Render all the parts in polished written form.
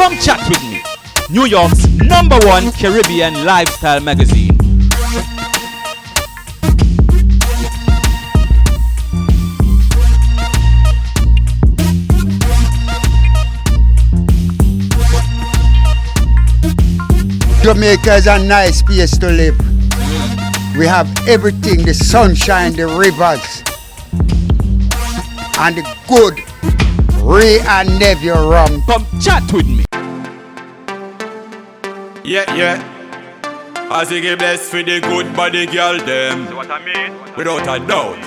Come Chat With Me, New York's #1 Caribbean lifestyle magazine. Jamaica is a nice place to live. We have everything, the sunshine, the rivers, and the good Ray and Nephew rum. Come chat with me. Yeah. I Ziggie Bless for the good body girl them. So what I mean? Without a doubt.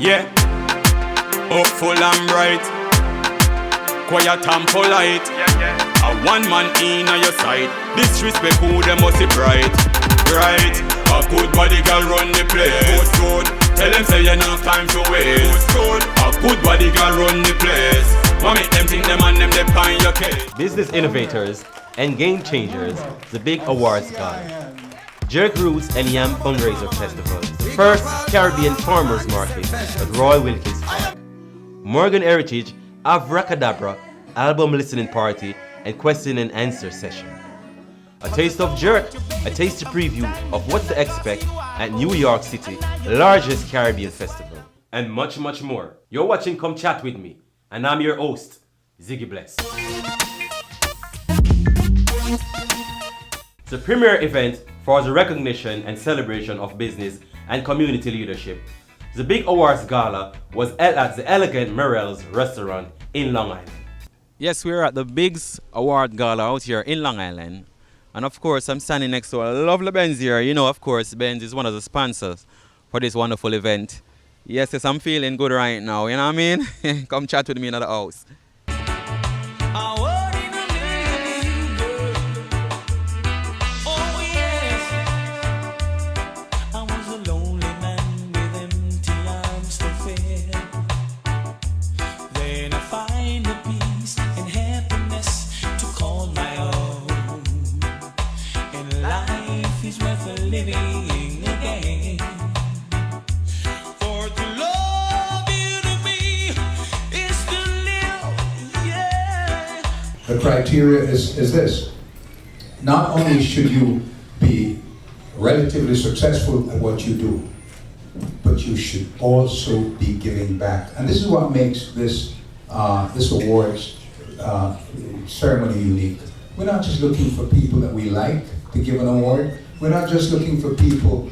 Yeah. Hopeful and bright. Quiet and polite. A one man in on your side. Disrespect who them must be bright. Right. A good body girl run the place. Good. Tell them say you enough time to waste. Good. A good body girl run the place. Want make them think them and them they find your case. Business innovators and game changers, the big awards gala. Jerk Roots and Yam Fundraiser Festival. The first Caribbean Farmers Market at Roy Wilkins Park. Morgan Heritage Avracadabra album listening party and question and answer session. A taste of jerk, a tasty preview of what to expect at New York City, largest Caribbean festival. And much, much more. You're watching Come Chat With Me, and I'm your host, Ziggie Bless. The premier event for the recognition and celebration of business and community leadership. The big awards gala was held at the elegant Morel's restaurant in Long Island. Yes, we're at the Biggs Award Gala out here in Long Island. And of course, I'm standing next to a lovely Benz here. You know, of course, Benz is one of the sponsors for this wonderful event. Yes, I'm feeling good right now. You know what I mean? Come chat with me in the house. The criteria is this. Not only should you be relatively successful at what you do, but you should also be giving back. And this is what makes this awards ceremony unique. We're not just looking for people that we like to give an award. We're not just looking for people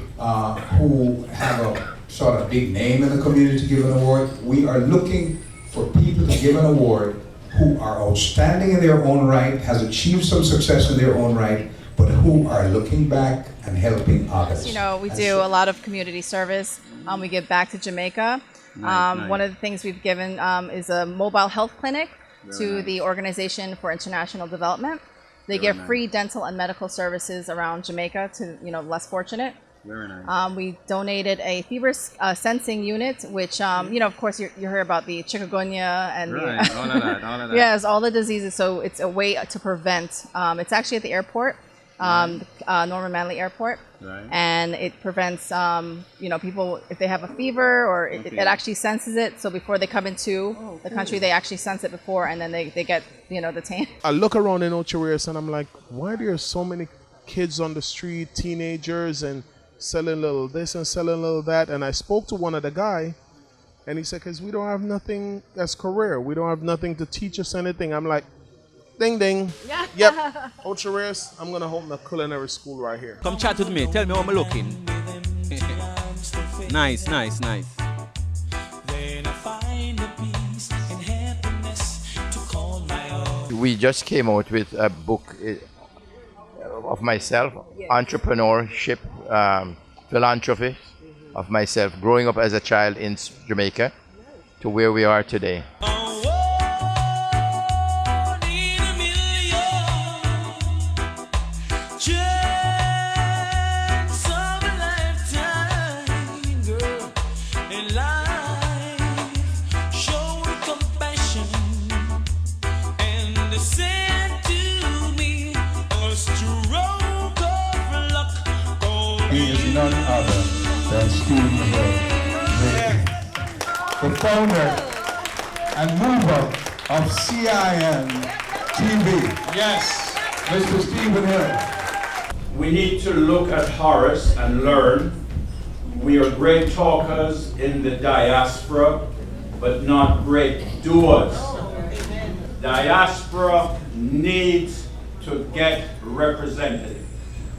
who have a sort of big name in the community to give an award. We are looking for people to give an award who are outstanding in their own right, has achieved some success in their own right, but who are looking back and helping others. You know, we do a lot of community service. We give back to Jamaica. Nice. One of the things we've given is a mobile health clinic to the Organization for International Development. They give free dental and medical services around Jamaica to, you know, less fortunate. Very nice. We donated a fever sensing unit, which, you know, of course, you hear about the chikungunya and all of that. Yes, all the diseases. So it's a way to prevent. It's actually at the airport, Norman Manley Airport, and it prevents, you know, people if they have a fever or it actually senses it. So before they come into the country, they actually sense it before, and then they get, you know, detained. I look around in Ocho Rios and I'm like, why are there so many kids on the street, teenagers, and selling little this and selling little that? And I spoke to one of the guy and he said, because we don't have nothing that's career, we don't have nothing to teach us anything. I'm like, ding ding. Yeah. Yep. Ocho Rios, I'm gonna open a culinary school right here. Come chat with me, tell me how I'm looking. Nice. We just came out with a book of myself, entrepreneurship, philanthropy of myself, growing up as a child in Jamaica to where we are today. He is none other than Steve Ziggie, the founder and mover of CEEN TV. Yes. Mr. Stephen Hill. We need to look at Horace and learn. We are great talkers in the diaspora, but not great doers. Diaspora needs to get represented.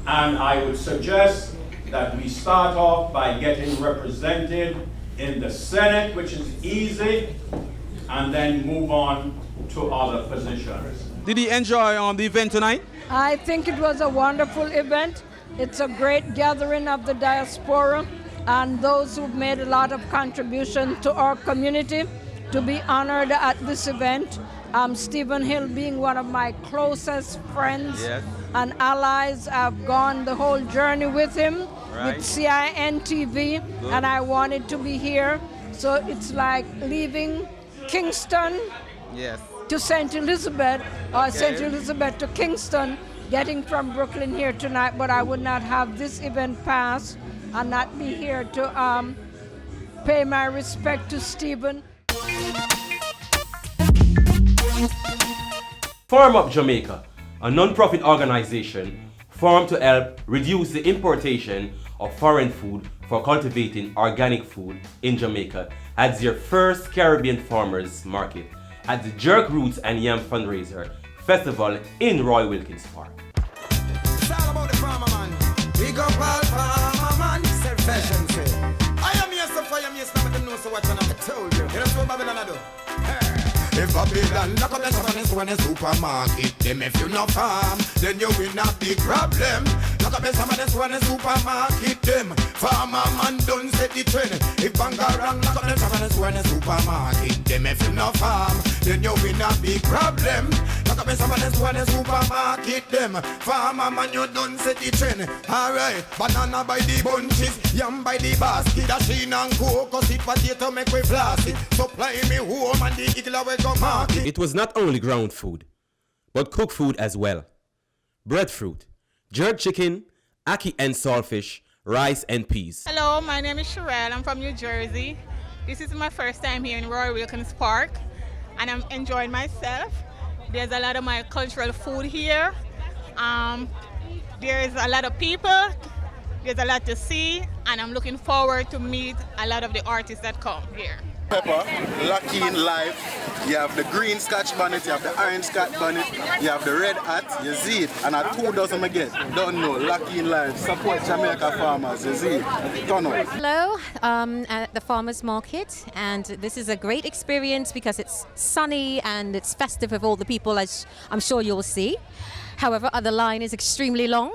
And I would suggest that we start off by getting represented in the Senate, which is easy, and then move on to other positions. Did you enjoy the event tonight? I think it was a wonderful event. It's a great gathering of the diaspora and those who've made a lot of contribution to our community to be honored at this event. Stephen Hill being one of my closest friends and allies. I've gone the whole journey with him with CEEN TV, and I wanted to be here. So it's like leaving Kingston to St. Elizabeth, or St. Elizabeth to Kingston, getting from Brooklyn here tonight, but I would not have this event pass and not be here to pay my respect to Stephen. Farm Up Jamaica, a non-profit organization formed to help reduce the importation of foreign food for cultivating organic food in Jamaica, had their first Caribbean farmers market at the Jerk Roots and Yam Fundraiser Festival in Roy Wilkins Park. It's all about the farmer man. We go all farmer man. Self-fashion say. I am here so fire me snap them know so what I told you. You know what Babylon I do? If Babylon lock up the shop when a supermarket, them if you no farm, then you will not be problem. Lock up the shop when a supermarket, them farmer man don't set the trend. If Bangarang lock up the shop when a supermarket, them if you no farm, then you will not be problem. Lock up the shop when a supermarket, them farmer man you don't set the trend. Alright, banana by the bunches, yam by the basket, dasheen and coke, sweet potato make we floss it. Supply me home and the eagle away go. It was not only ground food, but cooked food as well. Breadfruit, jerk chicken, ackee and saltfish, rice and peas. Hello, my name is Sherelle. I'm from New Jersey. This is my first time here in Roy Wilkins Park, and I'm enjoying myself. There's a lot of my cultural food here. There's a lot of people. There's a lot to see, and I'm looking forward to meet a lot of the artists that come here. Pepper, Lucky in Life, you have the green Scotch bonnet, you have the orange Scotch bonnet, you have the red hat, you see it, and at 2 dozen again. Don't know, Lucky in Life, support Jamaica farmers, you see it. Turn out. Hello, at the farmers market, and this is a great experience because it's sunny and it's festive with all the people, as I'm sure you'll see. However, the line is extremely long,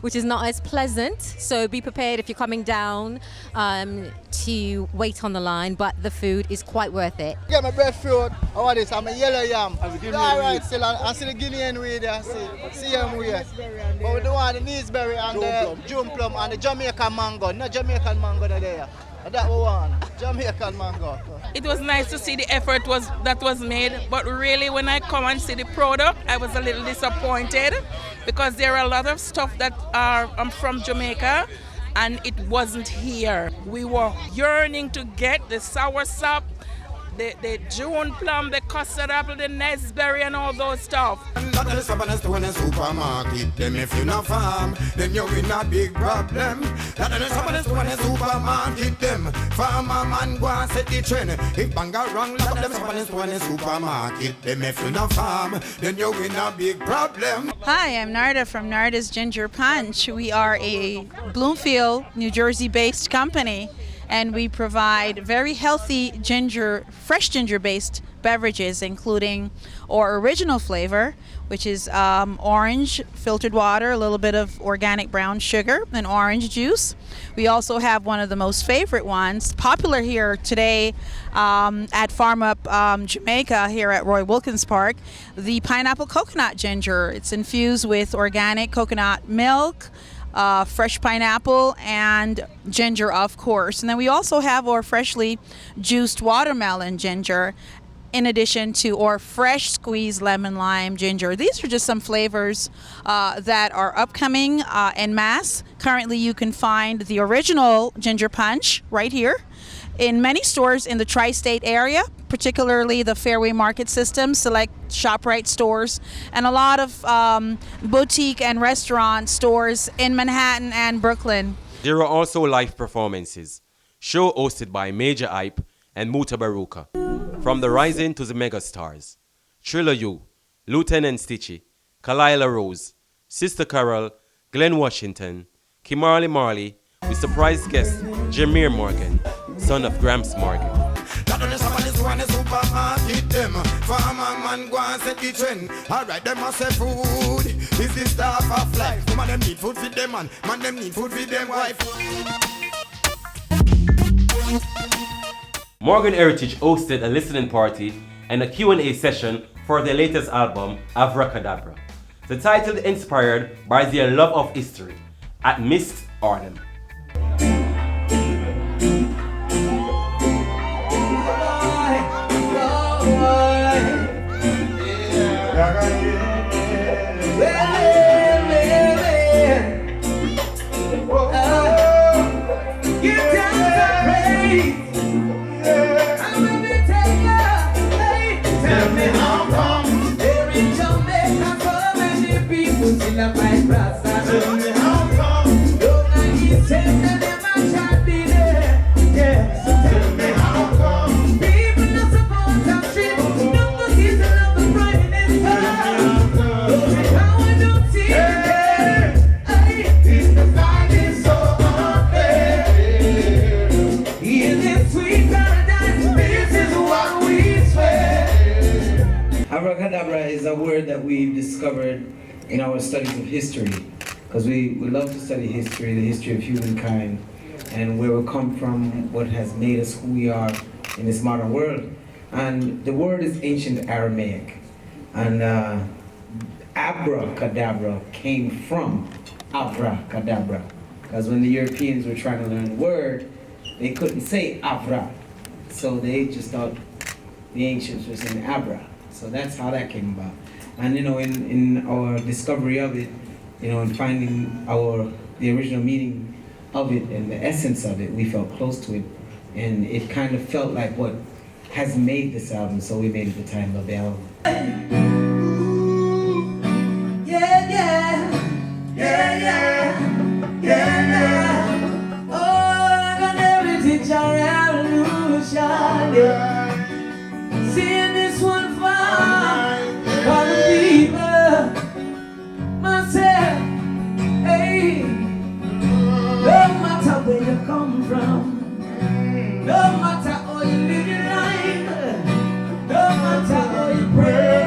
which is not as pleasant. So be prepared if you're coming down to wait on the line, but the food is quite worth it. Get my breadfruit. I want this. I'm a yellow yam. All right, still I see the Guinean weed there. See them weed. But we don't want the Neesberry and the June plum and the Jamaican mango. Not Jamaican mango there. That we want. Jamaican mango. It was nice to see the effort that was made, but really when I come and see the product, I was a little disappointed because there are a lot of stuff that are from Jamaica and it wasn't here. We were yearning to get the soursop, the June plum, the custard apple, the Nesberry and all those stuff. Supermarket, them if you not farm, then you will not big problem. Supermarket, them farmer man go and set the trend. If banga wrong, lock up them supermarket, them if you not farm, then you will not big problem. Hi, I'm Narda from Narda's Ginger Punch. We are a Bloomfield, New Jersey-based company, and we provide very healthy ginger, fresh ginger-based beverages, including our original flavor, which is orange filtered water, a little bit of organic brown sugar, and orange juice. We also have one of the most favorite ones, popular here today at Farm Up Jamaica here at Roy Wilkins Park, the pineapple coconut ginger. It's infused with organic coconut milk, fresh pineapple, and ginger, of course. And then we also have our freshly juiced watermelon ginger, in addition to our fresh squeezed lemon lime ginger. These are just some flavors that are upcoming en masse. Currently, you can find the original ginger punch right here. in many stores in the tri-state area, particularly the Fairway Market System, select ShopRite stores, and a lot of boutique and restaurant stores in Manhattan and Brooklyn. There are also live performances, show hosted by Major Hype and Muta Baruka. From the Rising to the Megastars, Triller U, Lieutenant Stitchy, Kalila Rose, Sister Carol, Glenn Washington, Kimberly Marley, with surprise guest Jameer Morgan, son of Gramps Morgan. Alright, them must say food is the stuff of life. Man, them need food for them, man them need food for them wife. Morgan Heritage hosted a listening party and a Q&A session for their latest album, Avracadabra. The title inspired by their love of history at Mist Arnhem. Abracadabra is a word that we've discovered in our studies of history, because we love to study history, the history of humankind, and where we come from, what has made us who we are in this modern world. And the word is ancient Aramaic, and abracadabra came from abracadabra, because when the Europeans were trying to learn the word, they couldn't say abra, so they just thought the ancients were saying abra. So that's how that came about. And you know, in our discovery of it, you know, and finding the original meaning of it and the essence of it, we felt close to it. And it kind of felt like what has made this album, so we made it the title of the album. Yeah, yeah, yeah, yeah, yeah. Oh, I got everything, revolution, yeah. Seeing this one for the people, myself, hey. No matter where you come from, no matter how you live your life, no matter how you pray,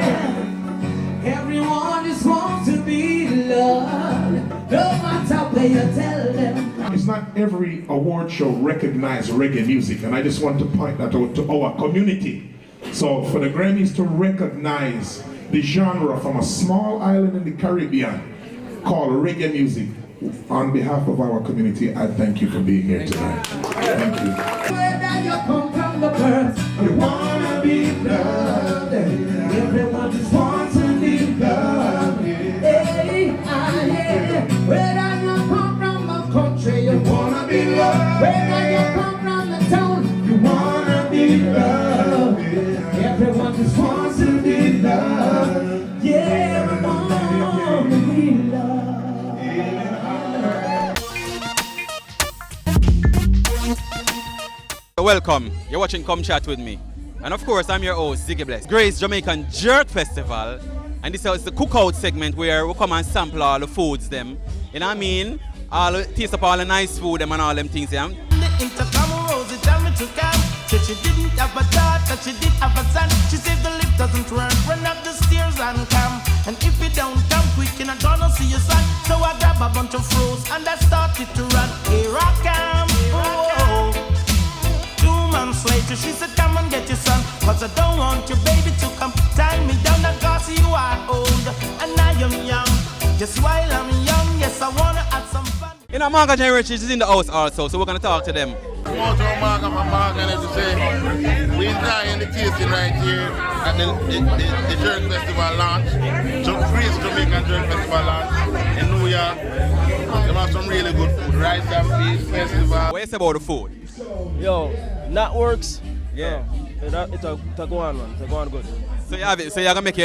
everyone just wants to be loved, no matter where you tell them. It's not every award show recognizes reggae music, and I just want to point that out to our community. So for the Grammys to recognize the genre from a small island in the Caribbean called reggae music, on behalf of our community, I thank you for being here tonight. Thank you. Where you come from the birth, you wanna be loved. Everyone just wants to be loved. Hey, where you come from the country, you wanna be loved. Where you come from the town, you wanna be loved. Everyone just wants to be loved. Yeah, everyone wants to be loved. Welcome, you're watching Come Chat With Me. And of course, I'm your host, Ziggie Bless. Grace Jamaican Jerk Festival. And this is the cookout segment where we come and sample all the foods them. You know what I mean? Taste up all the nice food them and all them things. Yeah? The intercom Rosie tell me to come. Said she didn't have a daughter, she did have a son. She said the lift doesn't run up the stairs and come. And if you don't come quick, you're not gonna see your son. So I grab a bunch of fruits and I started to run. Here I come. Oh. 2 months later, she said, come and get your son. Cause I don't want your baby to come tie me down. Because you are old and I am young. Just while I'm young, yes, I wanna have some fun. You know, Margaret Heritage is in the house also, so we're gonna talk to them. Most of Margaret, as you say, we're enjoying the tasting right here at the Jerk Festival launch. So Grace Jamaican Jerk Festival launch in New York. They have some really good food, rice and peas festival. What you say about the food? Yo, that works. Yeah. It's a go on, man. It's a go on good. So you have it. So you're gonna make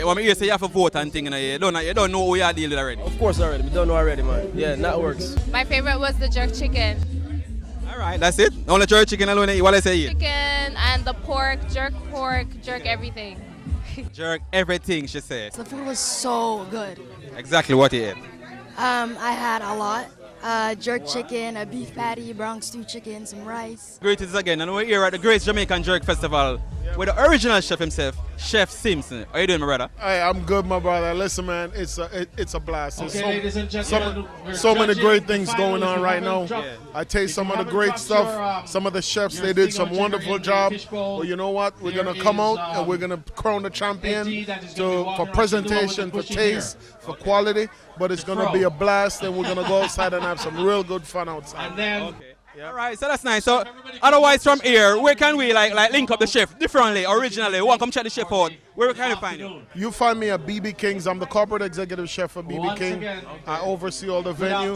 when you say you have to vote and thing, you don't know who you are dealing with already. Of course already. We don't know already, man. Yeah, that works. My favorite was the jerk chicken. All right, that's it. Only jerk chicken alone. What I say? Chicken and the pork, jerk everything. Jerk everything, she said. The food was so good. Exactly what you ate. I had a lot. Jerk chicken, a beef patty, Bronx stew chicken, some rice. Greetings again, and we're here at the Great Jamaican Jerk Festival with the original chef himself, Chef Simpson. How you doing, my brother? Hey, I'm good, my brother. Listen, man, it's a blast. There's ladies and gentlemen, so many great things finally going on right now. Yeah. I taste some of the great stuff. Some of the chefs, they did some wonderful job. But you know what? We're gonna come out and we're gonna crown the champion for presentation, for taste, for quality. But it's gonna be a blast, and we're gonna go outside and have some real good fun outside. And then, okay. All right, so that's nice. So otherwise from here, where can we like link up the chef differently, originally? We want to come check the chef out. Where can we find you? You find me at BB King's. I'm the corporate executive chef for BB King. I oversee all the venue.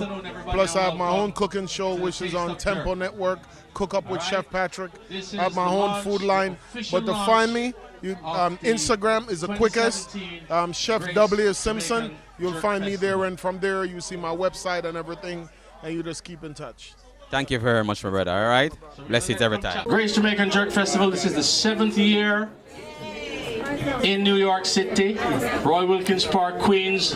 Plus I have my own cooking show, which is on Tempo Network, Cook Up with Chef Patrick. I have my own food line. But to find me, Instagram is the quickest. Chef W. Simpson. You'll find me there, and from there you see my website and everything, and you just keep in touch. Thank you very much, my brother. All right? Bless it every time. Great Jamaican Jerk Festival. This is the 7th year in New York City, Roy Wilkins Park, Queens,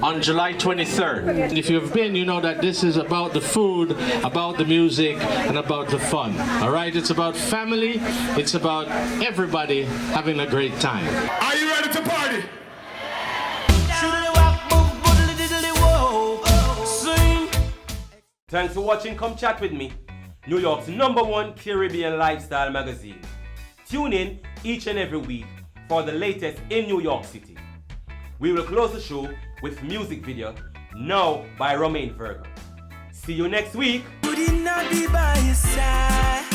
on July 23rd. And if you've been, you know that this is about the food, about the music, and about the fun. All right? It's about family. It's about everybody having a great time. Are you ready to party? Thanks for watching Come Chat With Me, New York's #1 Caribbean lifestyle magazine. Tune in each and every week for the latest in New York City. We will close the show with music video, Now by Romain Virgo. See you next week. Would not be by your side?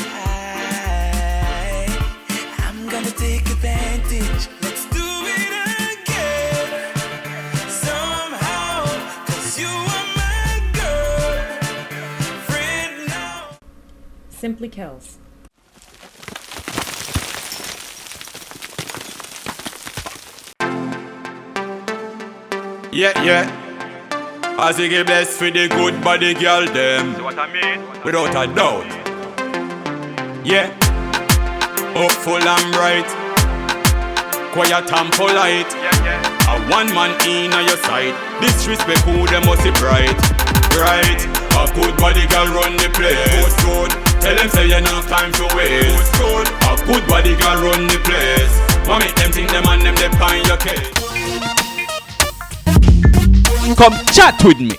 I'm gonna take advantage. Let's do it again. Somehow, 'cause you are my girl. Friend now. Simply Kells. Yeah. I Ziggie Bless for the good body girl them. See what I mean? Without a doubt. Yeah. Hopeful and bright. Quiet and polite. Yeah. A one man in on your side. Disrespect who them must be bright. Right. A good body girl run the place. Good. Tell them say you enough time to waste. Good. A good body girl run the place. Want make them think them and them they find your case. Come chat with me.